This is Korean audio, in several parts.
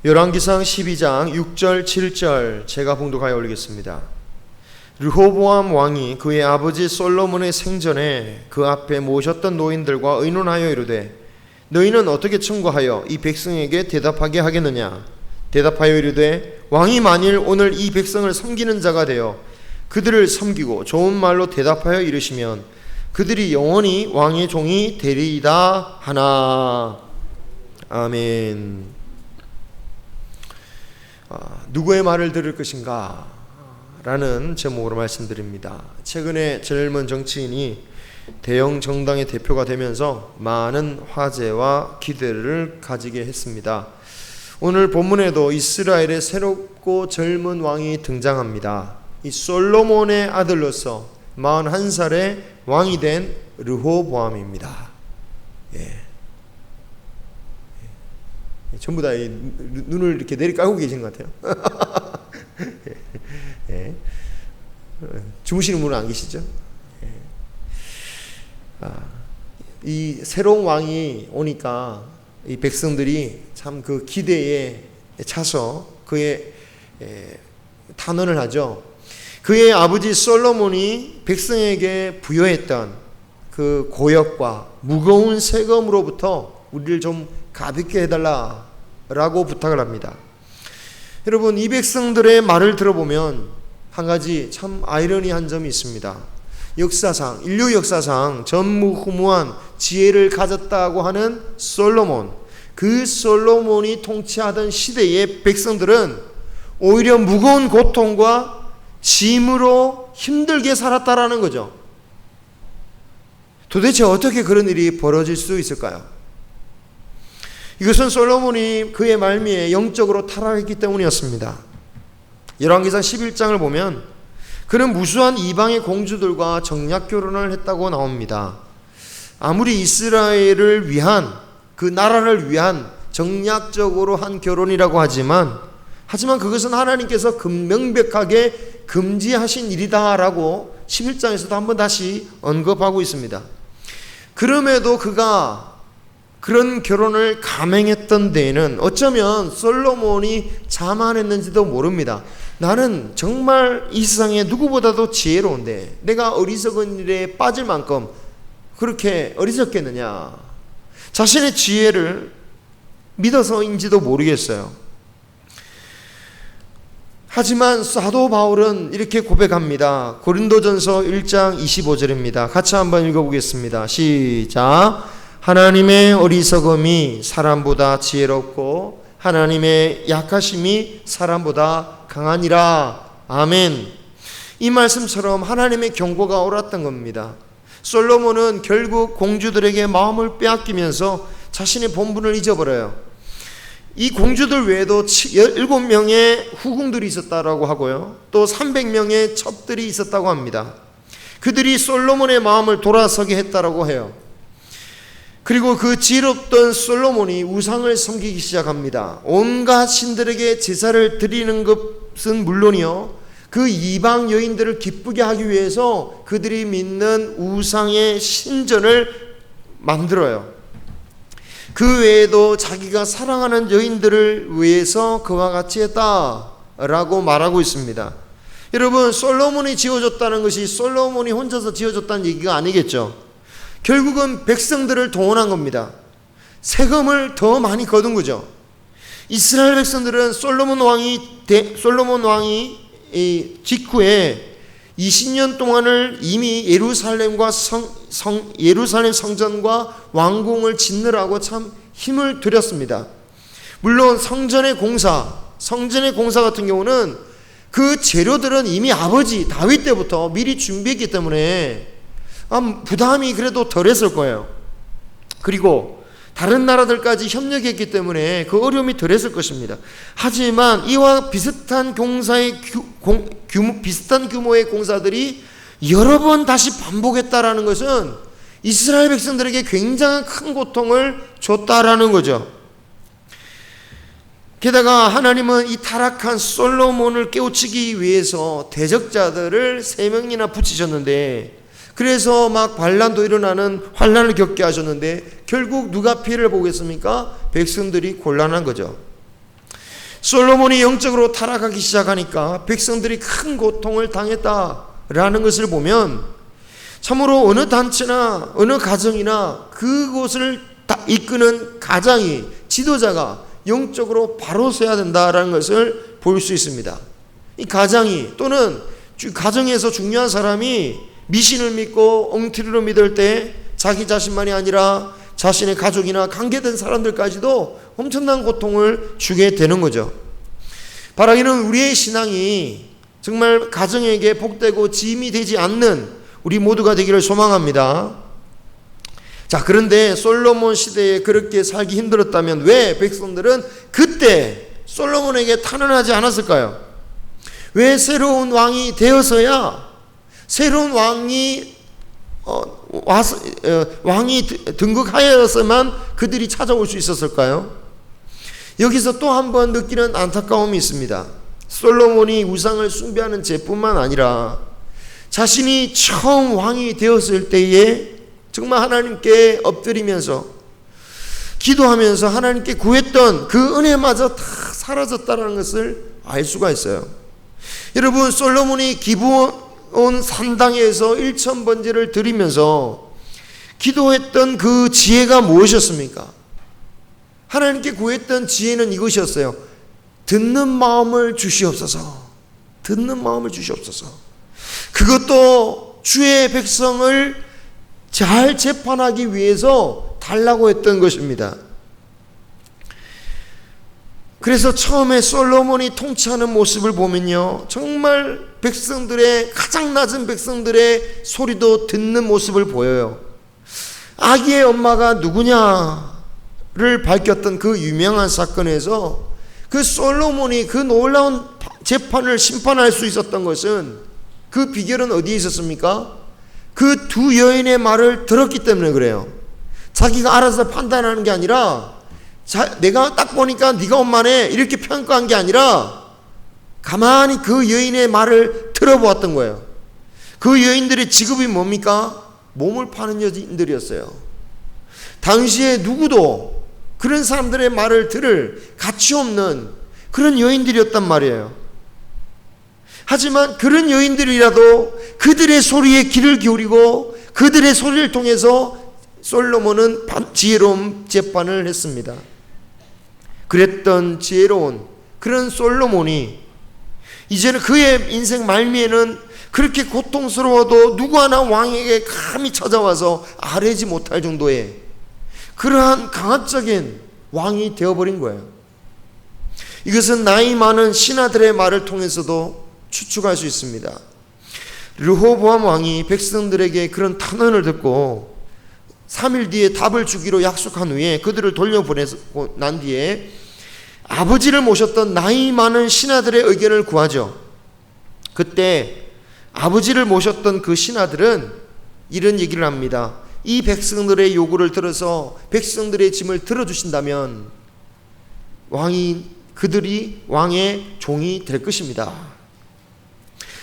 열왕기상 12장 6절 7절 제가 봉독하여 올리겠습니다. 르호보암 왕이 그의 아버지 솔로몬의 생전에 그 앞에 모셨던 노인들과 의논하여 이르되 너희는 어떻게 청구하여 이 백성에게 대답하게 하겠느냐? 대답하여 이르되 왕이 만일 오늘 이 백성을 섬기는 자가 되어 그들을 섬기고 좋은 말로 대답하여 이르시면 그들이 영원히 왕의 종이 되리이다 하나. 아멘. 누구의 말을 들을 것인가? 라는 제목으로 말씀드립니다. 최근에 젊은 정치인이 대형 정당의 대표가 되면서 많은 화제와 기대를 가지게 했습니다. 오늘 본문에도 이스라엘의 새롭고 젊은 왕이 등장합니다. 이 솔로몬의 아들로서 41살의 왕이 된 르호보암입니다. 전부 다 눈을 이렇게 내리깔고 계신 것 같아요. 주무시는 분은 안 계시죠? 이 새로운 왕이 오니까 이 백성들이 참 그 기대에 차서 그의 탄원을 하죠. 그의 아버지 솔로몬이 백성에게 부여했던 그 고역과 무거운 세금으로부터 우리를 좀 가볍게 해달라라고 부탁을 합니다. 여러분, 이 백성들의 말을 들어보면 한 가지 참 아이러니한 점이 있습니다. 역사상, 인류 역사상 전무후무한 지혜를 가졌다고 하는 솔로몬, 그 솔로몬이 통치하던 시대의 백성들은 오히려 무거운 고통과 짐으로 힘들게 살았다라는 거죠. 도대체 어떻게 그런 일이 벌어질 수 있을까요? 이것은 솔로몬이 그의 말미에 영적으로 타락했기 때문이었습니다. 열왕기상 11장을 보면 그는 무수한 이방의 공주들과 정략 결혼을 했다고 나옵니다. 아무리 이스라엘을 위한, 그 나라를 위한 정략적으로 한 결혼이라고 하지만 그것은 하나님께서 명백하게 금지하신 일이다라고 11장에서도 한번 다시 언급하고 있습니다. 그럼에도 그가 그런 결혼을 감행했던 데에는 어쩌면 솔로몬이 자만했는지도 모릅니다. 나는 정말 이 세상에 누구보다도 지혜로운데 내가 어리석은 일에 빠질 만큼 그렇게 어리석겠느냐. 자신의 지혜를 믿어서인지도 모르겠어요. 하지만 사도 바울은 이렇게 고백합니다. 고린도전서 1장 25절입니다. 같이 한번 읽어보겠습니다. 시작. 하나님의 어리석음이 사람보다 지혜롭고 하나님의 약하심이 사람보다 강하니라. 아멘. 이 말씀처럼 하나님의 경고가 옳았던 겁니다. 솔로몬은 결국 공주들에게 마음을 빼앗기면서 자신의 본분을 잊어버려요. 이 공주들 외에도 17명의 후궁들이 있었다고 하고요, 또 300명의 첩들이 있었다고 합니다. 그들이 솔로몬의 마음을 돌아서게 했다라고 해요. 그리고 그 지혜롭던 솔로몬이 우상을 섬기기 시작합니다. 온갖 신들에게 제사를 드리는 것은 물론이요, 그 이방 여인들을 기쁘게 하기 위해서 그들이 믿는 우상의 신전을 만들어요. 그 외에도 자기가 사랑하는 여인들을 위해서 그와 같이 했다라고 말하고 있습니다. 여러분, 솔로몬이 지어줬다는 것이 솔로몬이 혼자서 지어줬다는 얘기가 아니겠죠. 결국은 백성들을 동원한 겁니다. 세금을 더 많이 거둔 거죠. 이스라엘 백성들은 솔로몬 왕이 직후에 20년 동안을 이미 예루살렘과 예루살렘 성전과 왕궁을 짓느라고 참 힘을 들였습니다. 물론 성전의 공사 같은 경우는 그 재료들은 이미 아버지 다윗 때부터 미리 준비했기 때문에 부담이 그래도 덜했을 거예요. 그리고 다른 나라들까지 협력했기 때문에 그 어려움이 덜했을 것입니다. 하지만 이와 비슷한 비슷한 규모의 공사들이 여러 번 다시 반복했다라는 것은 이스라엘 백성들에게 굉장히 큰 고통을 줬다라는 거죠. 게다가 하나님은 이 타락한 솔로몬을 깨우치기 위해서 대적자들을 3명이나 붙이셨는데, 그래서 막 반란도 일어나는 환란을 겪게 하셨는데 결국 누가 피해를 보겠습니까? 백성들이 곤란한 거죠. 솔로몬이 영적으로 타락하기 시작하니까 백성들이 큰 고통을 당했다라는 것을 보면 참으로 어느 단체나 어느 가정이나 그곳을 이끄는 가장이, 지도자가 영적으로 바로 서야 된다라는 것을 볼 수 있습니다. 이 가장이 또는 가정에서 중요한 사람이 미신을 믿고 엉터리로 믿을 때 자기 자신만이 아니라 자신의 가족이나 관계된 사람들까지도 엄청난 고통을 주게 되는 거죠. 바라기는 우리의 신앙이 정말 가정에게 복되고 짐이 되지 않는 우리 모두가 되기를 소망합니다. 자, 그런데 솔로몬 시대에 그렇게 살기 힘들었다면 왜 백성들은 그때 솔로몬에게 탄원하지 않았을까요? 왜 새로운 왕이 되어서야 새로운 왕이 왕이 등극하여서만 그들이 찾아올 수 있었을까요? 여기서 또 한 번 느끼는 안타까움이 있습니다. 솔로몬이 우상을 숭배하는 죄뿐만 아니라 자신이 처음 왕이 되었을 때에 정말 하나님께 엎드리면서 기도하면서 하나님께 구했던 그 은혜마저 다 사라졌다는 것을 알 수가 있어요. 여러분, 솔로몬이 기브온 산당에서 1000번제를 드리면서 기도했던 그 지혜가 무엇이었습니까? 하나님께 구했던 지혜는 이것이었어요. 듣는 마음을 주시옵소서. 듣는 마음을 주시옵소서. 그것도 주의 백성을 잘 재판하기 위해서 달라고 했던 것입니다. 그래서 처음에 솔로몬이 통치하는 모습을 보면요, 정말 백성들의, 가장 낮은 백성들의 소리도 듣는 모습을 보여요. 아기의 엄마가 누구냐를 밝혔던 그 유명한 사건에서 그 솔로몬이 그 놀라운 재판을 심판할 수 있었던 것은, 그 비결은 어디에 있었습니까? 그 두 여인의 말을 들었기 때문에 그래요. 자기가 알아서 판단하는 게 아니라 내가 딱 보니까 네가 엄마네 이렇게 평가한 게 아니라 가만히 그 여인의 말을 들어보았던 거예요. 그 여인들의 직업이 뭡니까? 몸을 파는 여인들이었어요. 당시에 누구도 그런 사람들의 말을 들을 가치 없는 그런 여인들이었단 말이에요. 하지만 그런 여인들이라도 그들의 소리에 귀를 기울이고 그들의 소리를 통해서 솔로몬은 지혜로운 재판을 했습니다. 그랬던 지혜로운 그런 솔로몬이 이제는 그의 인생 말미에는 그렇게 고통스러워도 누구 하나 왕에게 감히 찾아와서 아뢰지 못할 정도의 그러한 강압적인 왕이 되어버린 거예요. 이것은 나이 많은 신하들의 말을 통해서도 추측할 수 있습니다. 르호보암 왕이 백성들에게 그런 탄원을 듣고 3일 뒤에 답을 주기로 약속한 후에 그들을 돌려보내고 난 뒤에 아버지를 모셨던 나이 많은 신하들의 의견을 구하죠. 그때 아버지를 모셨던 그 신하들은 이런 얘기를 합니다. 이 백성들의 요구를 들어서 백성들의 짐을 들어주신다면 그들이 왕의 종이 될 것입니다.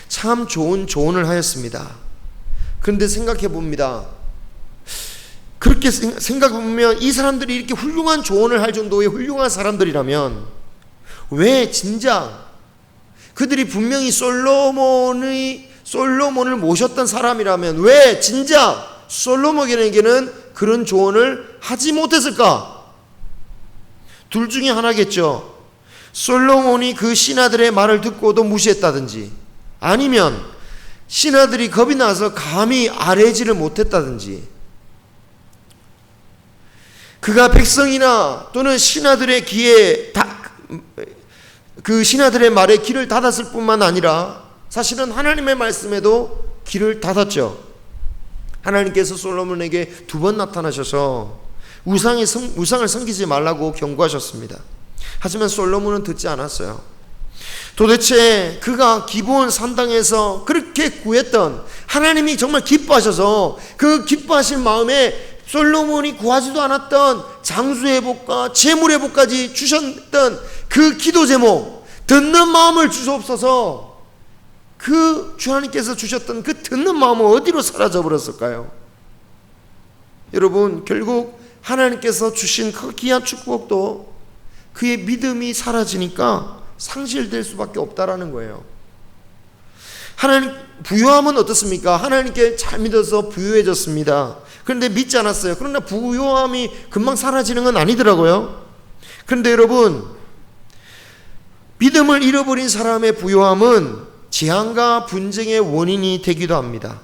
참 좋은 조언을 하였습니다. 그런데 생각해 봅니다. 그렇게 생각해보면 이 사람들이 이렇게 훌륭한 조언을 할 정도의 훌륭한 사람들이라면 왜 진작 그들이 분명히 솔로몬을 모셨던 사람이라면 왜 진작 솔로몬에게는 그런 조언을 하지 못했을까? 둘 중에 하나겠죠. 솔로몬이 그 신하들의 말을 듣고도 무시했다든지 아니면 신하들이 겁이 나서 감히 아뢰지를 못했다든지 그가 백성이나 또는 신하들의 귀에 그 신하들의 말에 귀를 닫았을 뿐만 아니라 사실은 하나님의 말씀에도 귀를 닫았죠. 하나님께서 솔로몬에게 2번 나타나셔서 우상을 섬기지 말라고 경고하셨습니다. 하지만 솔로몬은 듣지 않았어요. 도대체 그가 기브온 산당에서 그렇게 구했던 하나님이 정말 기뻐하셔서 그 기뻐하신 마음에 솔로몬이 구하지도 않았던 장수의 복과 재물의 복까지 주셨던 그 기도 제목, 듣는 마음을 주옵소서, 그 주하나님께서 주셨던 그 듣는 마음은 어디로 사라져 버렸을까요? 여러분, 결국 하나님께서 주신 그 귀한 축복도 그의 믿음이 사라지니까 상실될 수밖에 없다라는 거예요. 하나님 부요함은 어떻습니까? 하나님께 잘 믿어서 부요해졌습니다. 그런데 믿지 않았어요. 그러나 부요함이 금방 사라지는 건 아니더라고요. 그런데 여러분, 믿음을 잃어버린 사람의 부요함은 재앙과 분쟁의 원인이 되기도 합니다.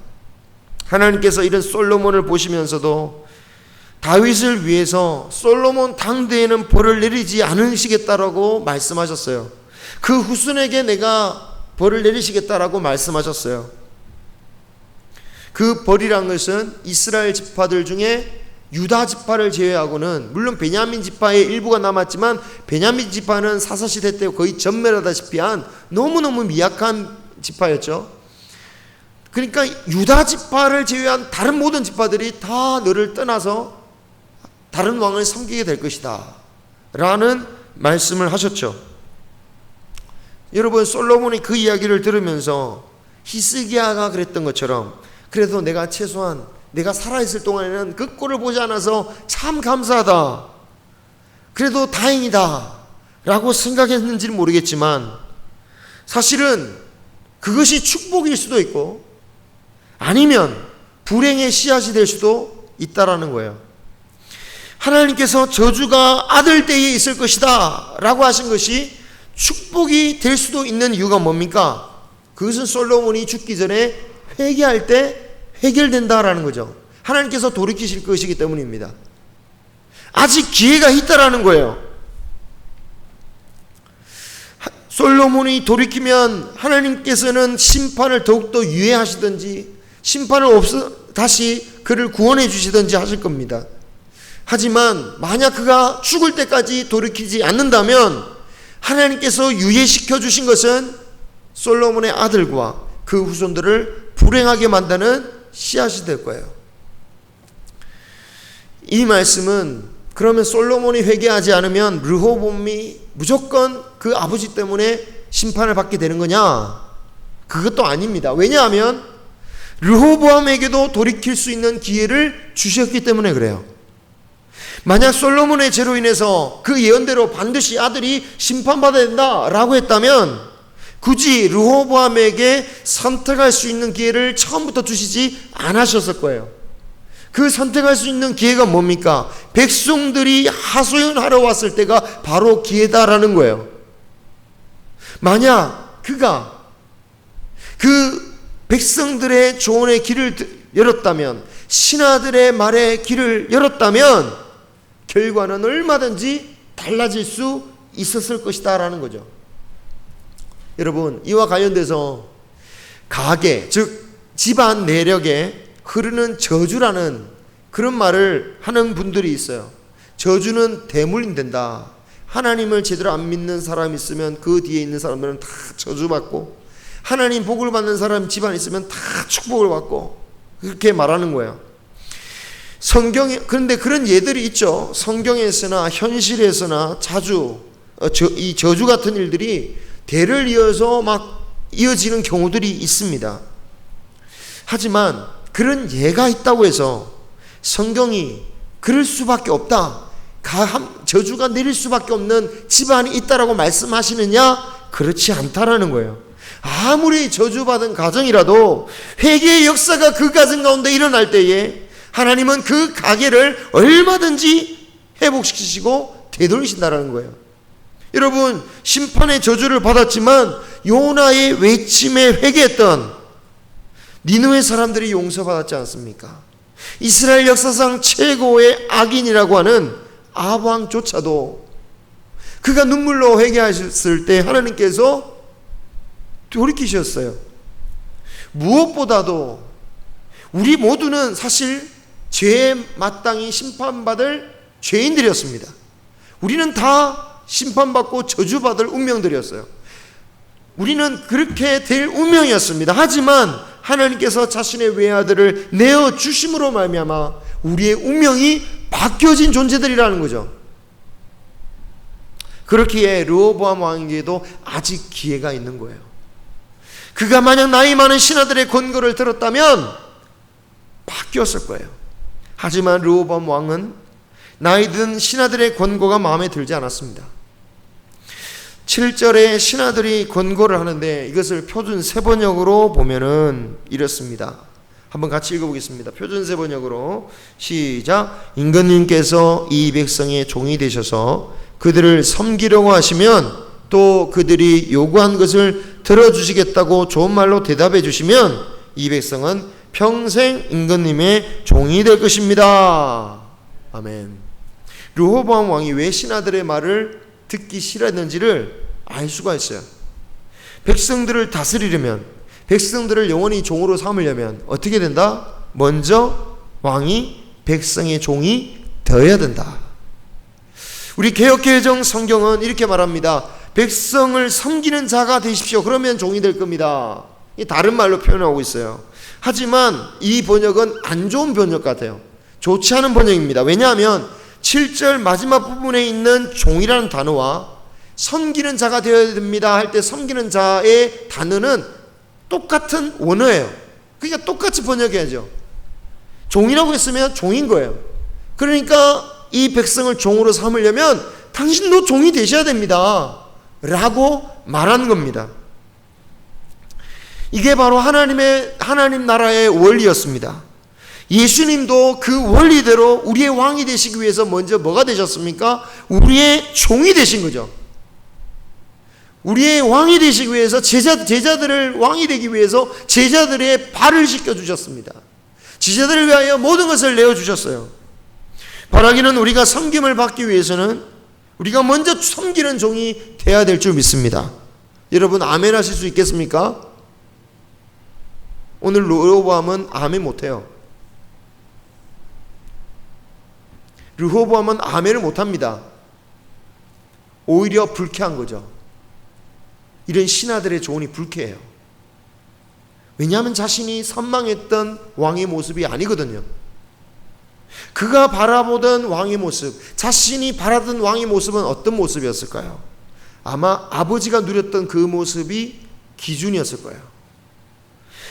하나님께서 이런 솔로몬을 보시면서도 다윗을 위해서 솔로몬 당대에는 벌을 내리지 않으시겠다라고 말씀하셨어요. 그 후손에게 내가 벌을 내리시겠다라고 말씀하셨어요. 그 벌이란 것은 이스라엘 지파들 중에 유다 지파를 제외하고는, 물론 베냐민 지파의 일부가 남았지만 베냐민 지파는 사사시대 때 거의 전멸하다시피 한 너무너무 미약한 지파였죠. 그러니까 유다 지파를 제외한 다른 모든 지파들이 다 너를 떠나서 다른 왕을 섬기게 될 것이다 라는 말씀을 하셨죠. 여러분, 솔로몬이 그 이야기를 들으면서 히스기야가 그랬던 것처럼, 그래도 내가 최소한 내가 살아있을 동안에는 그 꼴을 보지 않아서 참 감사하다, 그래도 다행이다 라고 생각했는지는 모르겠지만, 사실은 그것이 축복일 수도 있고 아니면 불행의 씨앗이 될 수도 있다라는 거예요. 하나님께서 저주가 아들 때에 있을 것이다 라고 하신 것이 축복이 될 수도 있는 이유가 뭡니까? 그것은 솔로몬이 죽기 전에 회개할 때 해결된다라는 거죠. 하나님께서 돌이키실 것이기 때문입니다. 아직 기회가 있다라는 거예요. 솔로몬이 돌이키면 하나님께서는 심판을 더욱더 유예하시든지 심판을 다시 그를 구원해 주시든지 하실 겁니다. 하지만 만약 그가 죽을 때까지 돌이키지 않는다면 하나님께서 유예시켜 주신 것은 솔로몬의 아들과 그 후손들을 불행하게 만드는 씨앗이 될 거예요. 이 말씀은 그러면 솔로몬이 회개하지 않으면 르호보암이 무조건 그 아버지 때문에 심판을 받게 되는 거냐? 그것도 아닙니다. 왜냐하면 르호보암에게도 돌이킬 수 있는 기회를 주셨기 때문에 그래요. 만약 솔로몬의 죄로 인해서 그 예언대로 반드시 아들이 심판받아야 된다라고 했다면 굳이 르호보암에게 선택할 수 있는 기회를 처음부터 주시지 않으셨을 거예요. 그 선택할 수 있는 기회가 뭡니까? 백성들이 하소연하러 왔을 때가 바로 기회다라는 거예요. 만약 그가 그 백성들의 조언의 길을 열었다면, 신하들의 말의 길을 열었다면 결과는 얼마든지 달라질 수 있었을 것이다 라는 거죠. 여러분, 이와 관련돼서 가계, 즉 집안 내력에 흐르는 저주라는 그런 말을 하는 분들이 있어요. 저주는 대물림된다. 하나님을 제대로 안 믿는 사람이 있으면 그 뒤에 있는 사람들은 다 저주받고, 하나님 복을 받는 사람 집안에 있으면 다 축복을 받고, 그렇게 말하는 거예요. 성경에, 그런데 그런 예들이 있죠. 성경에서나 현실에서나 자주 이 저주 같은 일들이 대를 이어서 막 이어지는 경우들이 있습니다. 하지만 그런 예가 있다고 해서 성경이 그럴 수밖에 없다, 저주가 내릴 수밖에 없는 집안이 있다라고 말씀하시느냐? 그렇지 않다라는 거예요. 아무리 저주받은 가정이라도 회개의 역사가 그 가정 가운데 일어날 때에 하나님은 그 가게를 얼마든지 회복시키시고 되돌리신다라는 거예요. 여러분, 심판의 저주를 받았지만 요나의 외침에 회개했던 니느웨 사람들이 용서받았지 않습니까? 이스라엘 역사상 최고의 악인이라고 하는 아합왕조차도 그가 눈물로 회개하셨을 때 하나님께서 돌이키셨어요. 무엇보다도 우리 모두는 사실 죄에 마땅히 심판받을 죄인들이었습니다. 우리는 다 심판받고 저주받을 운명들이었어요. 우리는 그렇게 될 운명이었습니다. 하지만 하나님께서 자신의 외아들을 내어주심으로 말미암아 우리의 운명이 바뀌어진 존재들이라는 거죠. 그렇기에 르호보암 왕에게도 아직 기회가 있는 거예요. 그가 만약 나이 많은 신하들의 권고를 들었다면 바뀌었을 거예요. 하지만 르호보암 왕은 나이 든 신하들의 권고가 마음에 들지 않았습니다. 7절에 신하들이 권고를 하는데 이것을 표준 세번역으로 보면은 이렇습니다. 한번 같이 읽어보겠습니다. 표준 세번역으로 시작. 임금님께서 이 백성의 종이 되셔서 그들을 섬기려고 하시면 또 그들이 요구한 것을 들어주시겠다고 좋은 말로 대답해 주시면 이 백성은 평생 임금님의 종이 될 것입니다. 아멘. 르호보암 왕이 왜 신하들의 말을 듣기 싫어했는지를 알 수가 있어요. 백성들을 다스리려면, 백성들을 영원히 종으로 삼으려면 어떻게 된다? 먼저 왕이 백성의 종이 되어야 된다. 우리 개역개정 성경은 이렇게 말합니다. 백성을 섬기는 자가 되십시오. 그러면 종이 될 겁니다. 다른 말로 표현하고 있어요. 하지만 이 번역은 안 좋은 번역 같아요. 좋지 않은 번역입니다. 왜냐하면 7절 마지막 부분에 있는 종이라는 단어와 섬기는 자가 되어야 됩니다 할 때 섬기는 자의 단어는 똑같은 원어예요. 그러니까 똑같이 번역해야죠. 종이라고 했으면 종인 거예요. 그러니까 이 백성을 종으로 삼으려면 당신도 종이 되셔야 됩니다 라고 말하는 겁니다. 이게 바로 하나님 나라의 원리였습니다. 예수님도 그 원리대로 우리의 왕이 되시기 위해서 먼저 뭐가 되셨습니까? 우리의 종이 되신 거죠. 우리의 왕이 되시기 위해서 제자들을 왕이 되기 위해서 제자들의 발을 씻겨주셨습니다. 제자들을 위하여 모든 것을 내어주셨어요. 바라기는 우리가 섬김을 받기 위해서는 우리가 먼저 섬기는 종이 되어야 될 줄 믿습니다. 여러분 아멘 하실 수 있겠습니까? 오늘 르호보암은 아멘 못해요. 르호보암은 아멘을 못합니다. 오히려 불쾌한 거죠. 이런 신하들의 조언이 불쾌해요. 왜냐하면 자신이 선망했던 왕의 모습이 아니거든요. 그가 바라보던 왕의 모습, 자신이 바라던 왕의 모습은 어떤 모습이었을까요? 아마 아버지가 누렸던 그 모습이 기준이었을 거예요.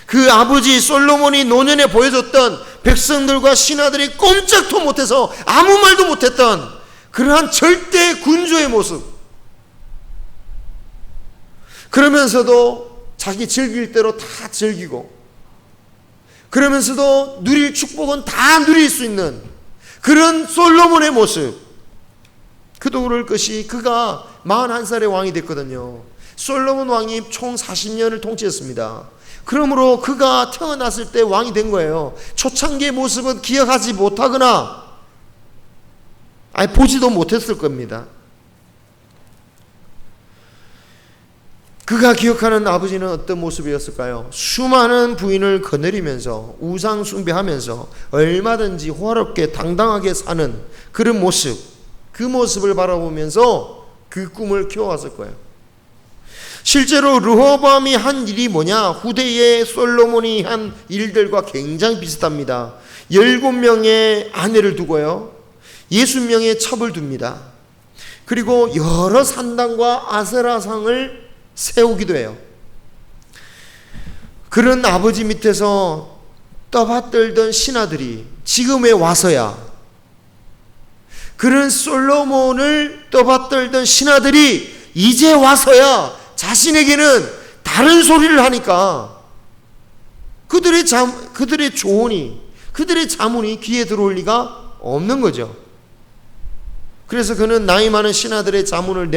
그 아버지 솔로몬이 노년에 보여줬던 백성들과 신하들이 꼼짝도 못해서 아무 말도 못했던 그러한 절대 군주의 모습. 그러면서도 자기 즐길 대로 다 즐기고, 그러면서도 누릴 축복은 다 누릴 수 있는 그런 솔로몬의 모습. 그도 그럴 것이 그가 41살의 왕이 됐거든요. 솔로몬 왕이 총 40년을 통치했습니다. 그러므로 그가 태어났을 때 왕이 된 거예요. 초창기의 모습은 기억하지 못하거나 보지도 못했을 겁니다. 그가 기억하는 아버지는 어떤 모습이었을까요? 수많은 부인을 거느리면서 우상 숭배하면서 얼마든지 호화롭게 당당하게 사는 그런 모습, 그 모습을 바라보면서 그 꿈을 키워왔을 거예요. 실제로 르호보암이 한 일이 뭐냐? 후대에 솔로몬이 한 일들과 굉장히 비슷합니다. 17명의 아내를 두고요, 60명의 첩을 둡니다. 그리고 여러 산당과 아세라상을 세우기도 해요. 그런 아버지 밑에서 떠받들던 신하들이 지금에 와서야, 그런 솔로몬을 떠받들던 신하들이 이제 와서야 자신에게는 다른 소리를 하니까 그들의 조언이, 그들의 자문이 귀에 들어올 리가 없는 거죠. 그래서 그는 나이 많은 신하들의 자문을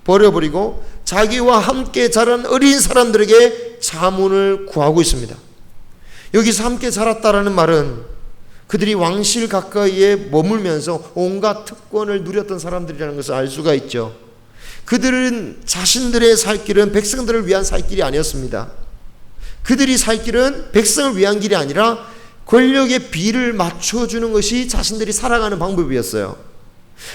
버려버리고 자기와 함께 자란 어린 사람들에게 자문을 구하고 있습니다. 여기서 함께 자랐다라는 말은 그들이 왕실 가까이에 머물면서 온갖 특권을 누렸던 사람들이라는 것을 알 수가 있죠. 그들은 자신들의 살 길은 백성들을 위한 살 길이 아니었습니다. 그들이 살 길은 백성을 위한 길이 아니라 권력의 비를 맞춰주는 것이 자신들이 살아가는 방법이었어요.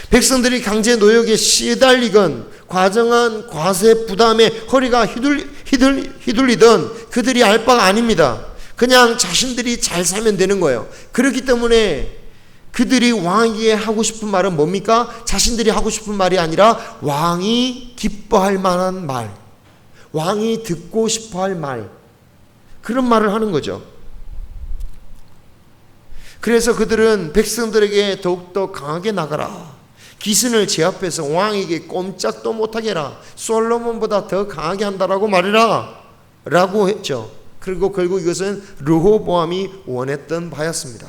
백성들이 강제 노역에 시달리건 과정한 과세 부담에 허리가 휘둘리던 그들이 알 바가 아닙니다. 그냥 자신들이 잘 살면 되는 거예요. 그렇기 때문에 그들이 왕에게 하고 싶은 말은 뭡니까? 자신들이 하고 싶은 말이 아니라 왕이 기뻐할 만한 말, 왕이 듣고 싶어 할 말, 그런 말을 하는 거죠. 그래서 그들은 백성들에게 더욱더 강하게 나가라, 기근을 제압해서 왕에게 꼼짝도 못하게 해라. 솔로몬보다 더 강하게 한다라고 말해라 라고 했죠. 그리고 결국 이것은 르호보암이 원했던 바였습니다.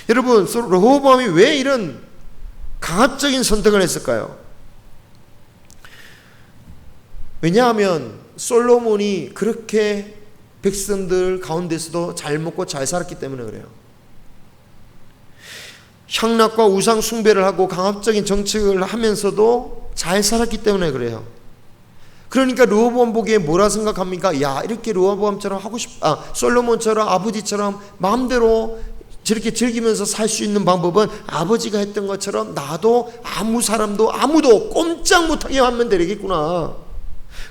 여러분, 르호보암이 왜 이런 강압적인 선택을 했을까요? 왜냐하면 솔로몬이 그렇게 백성들 가운데서도 잘 먹고 잘 살았기 때문에 그래요. 향락과 우상 숭배를 하고 강압적인 정책을 하면서도 잘 살았기 때문에 그래요. 그러니까 르호보암 보기에 뭐라 생각합니까? 야, 이렇게 르호보암처럼 하고 솔로몬처럼 아버지처럼 마음대로 저렇게 즐기면서 살 수 있는 방법은 아버지가 했던 것처럼 나도 아무도 꼼짝 못하게 하면 되겠구나.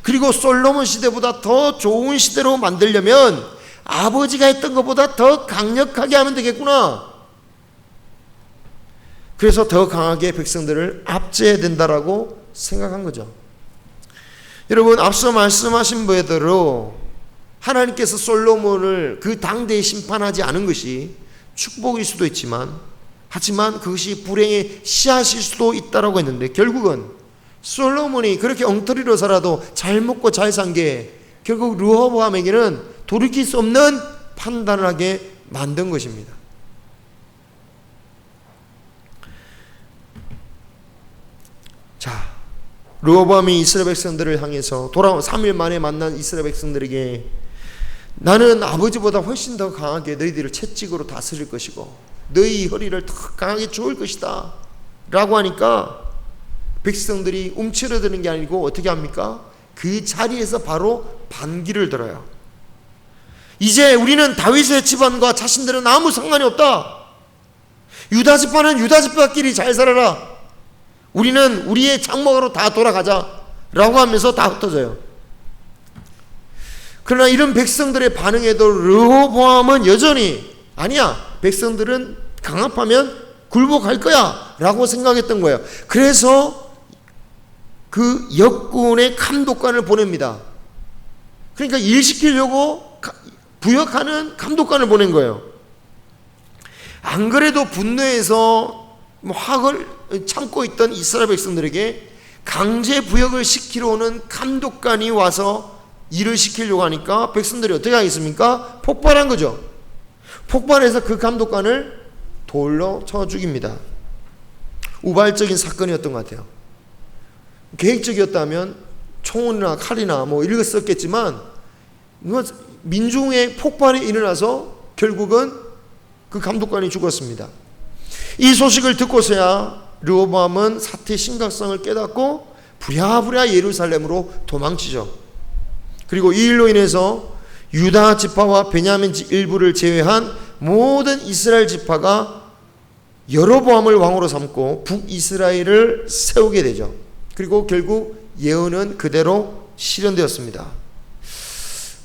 그리고 솔로몬 시대보다 더 좋은 시대로 만들려면 아버지가 했던 것보다 더 강력하게 하면 되겠구나. 그래서 더 강하게 백성들을 압제해야 된다라고 생각한 거죠. 여러분, 앞서 말씀하신 바대로 하나님께서 솔로몬을 그 당대에 심판하지 않은 것이 축복일 수도 있지만, 하지만 그것이 불행의 씨앗일 수도 있다라고 했는데, 결국은 솔로몬이 그렇게 엉터리로 살아도 잘 먹고 잘 산 게 결국 르호보암에게는 돌이킬 수 없는 판단을 하게 만든 것입니다. 자, 르호보암이 이스라엘 백성들을 향해서 돌아온 3일 만에 만난 이스라엘 백성들에게 나는 아버지보다 훨씬 더 강하게 너희들을 채찍으로 다스릴 것이고 너희 허리를 더 강하게 조을 것이다 라고 하니까 백성들이 움츠러드는 게 아니고 어떻게 합니까? 그 자리에서 바로 반기를 들어요. 이제 우리는 다윗의 집안과 자신들은 아무 상관이 없다. 유다 지파는 유다 지파끼리 잘 살아라. 우리는 우리의 장막으로 다 돌아가자 라고 하면서 다 흩어져요. 그러나 이런 백성들의 반응에도 르호보암은 여전히 아니야, 백성들은 강압하면 굴복할 거야 라고 생각했던 거예요. 그래서 그 역군의 감독관을 보냅니다. 그러니까 일시키려고 부역하는 감독관을 보낸 거예요. 안 그래도 분노해서 화를 참고 있던 이스라엘 백성들에게 강제 부역을 시키러 오는 감독관이 와서 일을 시키려고 하니까 백성들이 어떻게 하겠습니까? 폭발한 거죠. 폭발해서 그 감독관을 돌로 쳐 죽입니다. 우발적인 사건이었던 것 같아요. 계획적이었다면 총이나 칼이나 뭐 이런 거 썼겠지만 민중의 폭발이 일어나서 결국은 그 감독관이 죽었습니다. 이 소식을 듣고서야 르호보암은 사태의 심각성을 깨닫고 부랴부랴 예루살렘으로 도망치죠. 그리고 이 일로 인해서 유다 지파와 베냐민 일부를 제외한 모든 이스라엘 지파가 여로보암을 왕으로 삼고 북이스라엘을 세우게 되죠. 그리고 결국 예언은 그대로 실현되었습니다.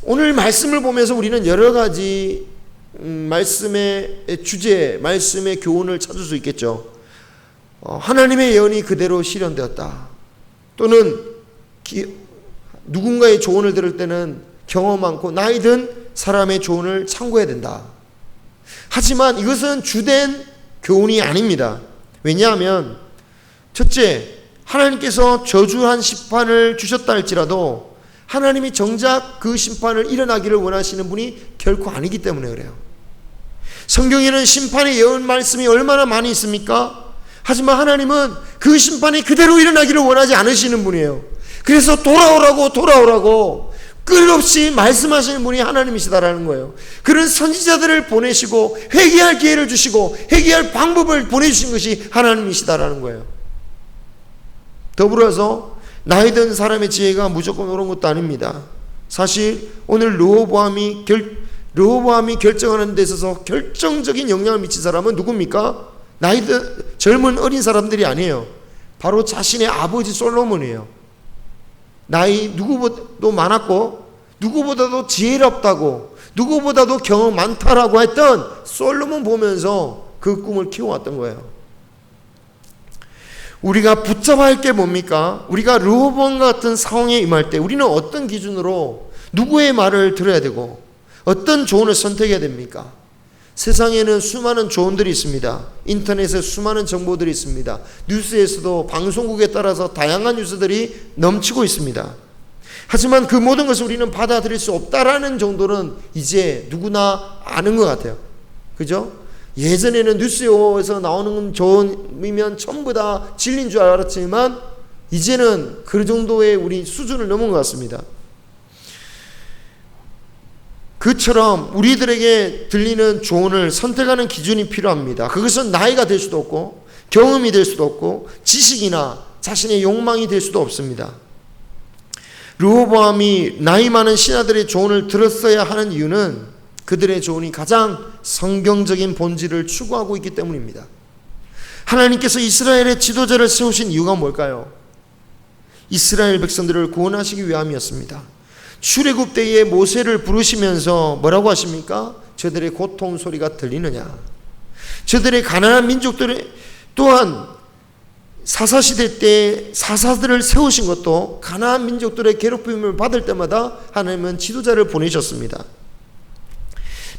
오늘 말씀을 보면서 우리는 여러 가지 말씀의 주제, 말씀의 교훈을 찾을 수 있겠죠. 하나님의 예언이 그대로 실현되었다. 또는 누군가의 조언을 들을 때는 경험 많고 나이 든 사람의 조언을 참고해야 된다. 하지만 이것은 주된 교훈이 아닙니다. 왜냐하면 첫째, 하나님께서 저주한 심판을 주셨다 할지라도 하나님이 정작 그 심판을 일어나기를 원하시는 분이 결코 아니기 때문에 그래요. 성경에는 심판의 예언 말씀이 얼마나 많이 있습니까? 하지만 하나님은 그 심판이 그대로 일어나기를 원하지 않으시는 분이에요. 그래서 돌아오라고 끊임없이 말씀하시는 분이 하나님이시다라는 거예요. 그런 선지자들을 보내시고 회개할 기회를 주시고 회개할 방법을 보내주신 것이 하나님이시다라는 거예요. 더불어서 나이 든 사람의 지혜가 무조건 옳은 것도 아닙니다. 사실 오늘 르호보암이 결정하는 데 있어서 결정적인 영향을 미친 사람은 누굽니까? 나이 든 젊은 어린 사람들이 아니에요. 바로 자신의 아버지 솔로몬이에요. 나이 누구보다도 많았고 누구보다도 지혜롭다고 누구보다도 경험 많다라고 했던 솔로몬 보면서 그 꿈을 키워왔던 거예요. 우리가 붙잡아야 할 게 뭡니까? 우리가 르호보암 같은 상황에 임할 때 우리는 어떤 기준으로 누구의 말을 들어야 되고 어떤 조언을 선택해야 됩니까? 세상에는 수많은 조언들이 있습니다. 인터넷에 수많은 정보들이 있습니다. 뉴스에서도 방송국에 따라서 다양한 뉴스들이 넘치고 있습니다. 하지만 그 모든 것을 우리는 받아들일 수 없다라는 정도는 이제 누구나 아는 것 같아요. 그죠? 예전에는 뉴스에서 나오는 조언이면 전부 다 진리인 줄 알았지만 이제는 그 정도의 우리 수준을 넘은 것 같습니다. 그처럼 우리들에게 들리는 조언을 선택하는 기준이 필요합니다. 그것은 나이가 될 수도 없고 경험이 될 수도 없고 지식이나 자신의 욕망이 될 수도 없습니다. 르호보암이 나이 많은 신하들의 조언을 들었어야 하는 이유는 그들의 조언이 가장 성경적인 본질을 추구하고 있기 때문입니다. 하나님께서 이스라엘의 지도자를 세우신 이유가 뭘까요? 이스라엘 백성들을 구원하시기 위함이었습니다. 출애굽 때에 모세를 부르시면서 뭐라고 하십니까? 저들의 고통 소리가 들리느냐? 저들의 가난한 민족들의 또한 사사시대 때 사사들을 세우신 것도 가난한 민족들의 괴롭힘을 받을 때마다 하나님은 지도자를 보내셨습니다.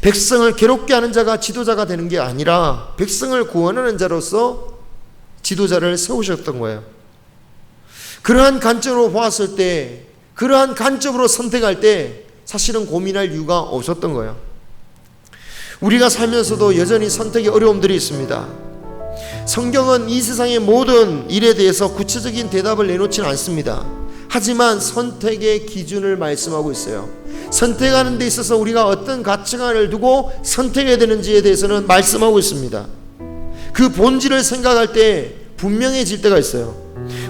백성을 괴롭게 하는 자가 지도자가 되는 게 아니라 백성을 구원하는 자로서 지도자를 세우셨던 거예요. 그러한 관점으로 보았을 때, 그러한 관점으로 선택할 때 사실은 고민할 이유가 없었던 거예요. 우리가 살면서도 여전히 선택의 어려움들이 있습니다. 성경은 이 세상의 모든 일에 대해서 구체적인 대답을 내놓지는 않습니다. 하지만 선택의 기준을 말씀하고 있어요. 선택하는 데 있어서 우리가 어떤 가치관을 두고 선택해야 되는지에 대해서는 말씀하고 있습니다. 그 본질을 생각할 때 분명해질 때가 있어요.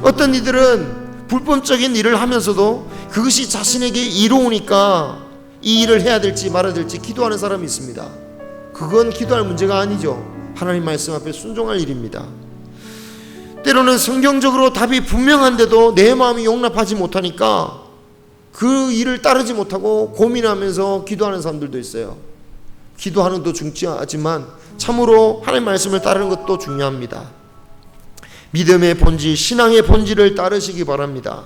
어떤 이들은 불법적인 일을 하면서도 그것이 자신에게 이로우니까 이 일을 해야 될지 말아야 될지 기도하는 사람이 있습니다. 그건 기도할 문제가 아니죠. 하나님 말씀 앞에 순종할 일입니다. 때로는 성경적으로 답이 분명한데도 내 마음이 용납하지 못하니까 그 일을 따르지 못하고 고민하면서 기도하는 사람들도 있어요. 기도하는 것도 중요하지만 참으로 하나님 말씀을 따르는 것도 중요합니다. 믿음의 본질, 신앙의 본질을 따르시기 바랍니다.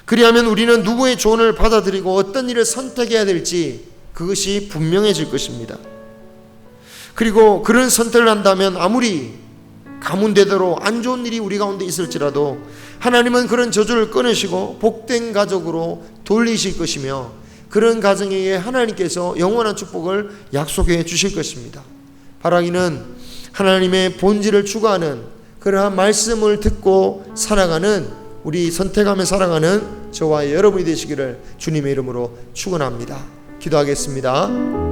그리하면 우리는 누구의 조언을 받아들이고 어떤 일을 선택해야 될지 그것이 분명해질 것입니다. 그리고 그런 선택을 한다면 아무리 가문대대로 안 좋은 일이 우리 가운데 있을지라도 하나님은 그런 저주를 끊으시고 복된 가족으로 돌리실 것이며 그런 가정에게 하나님께서 영원한 축복을 약속해 주실 것입니다. 바라기는 하나님의 본질을 추구하는 그러한 말씀을 듣고 살아가는 우리 선택하며 살아가는 저와 여러분이 되시기를 주님의 이름으로 축원합니다. 기도하겠습니다.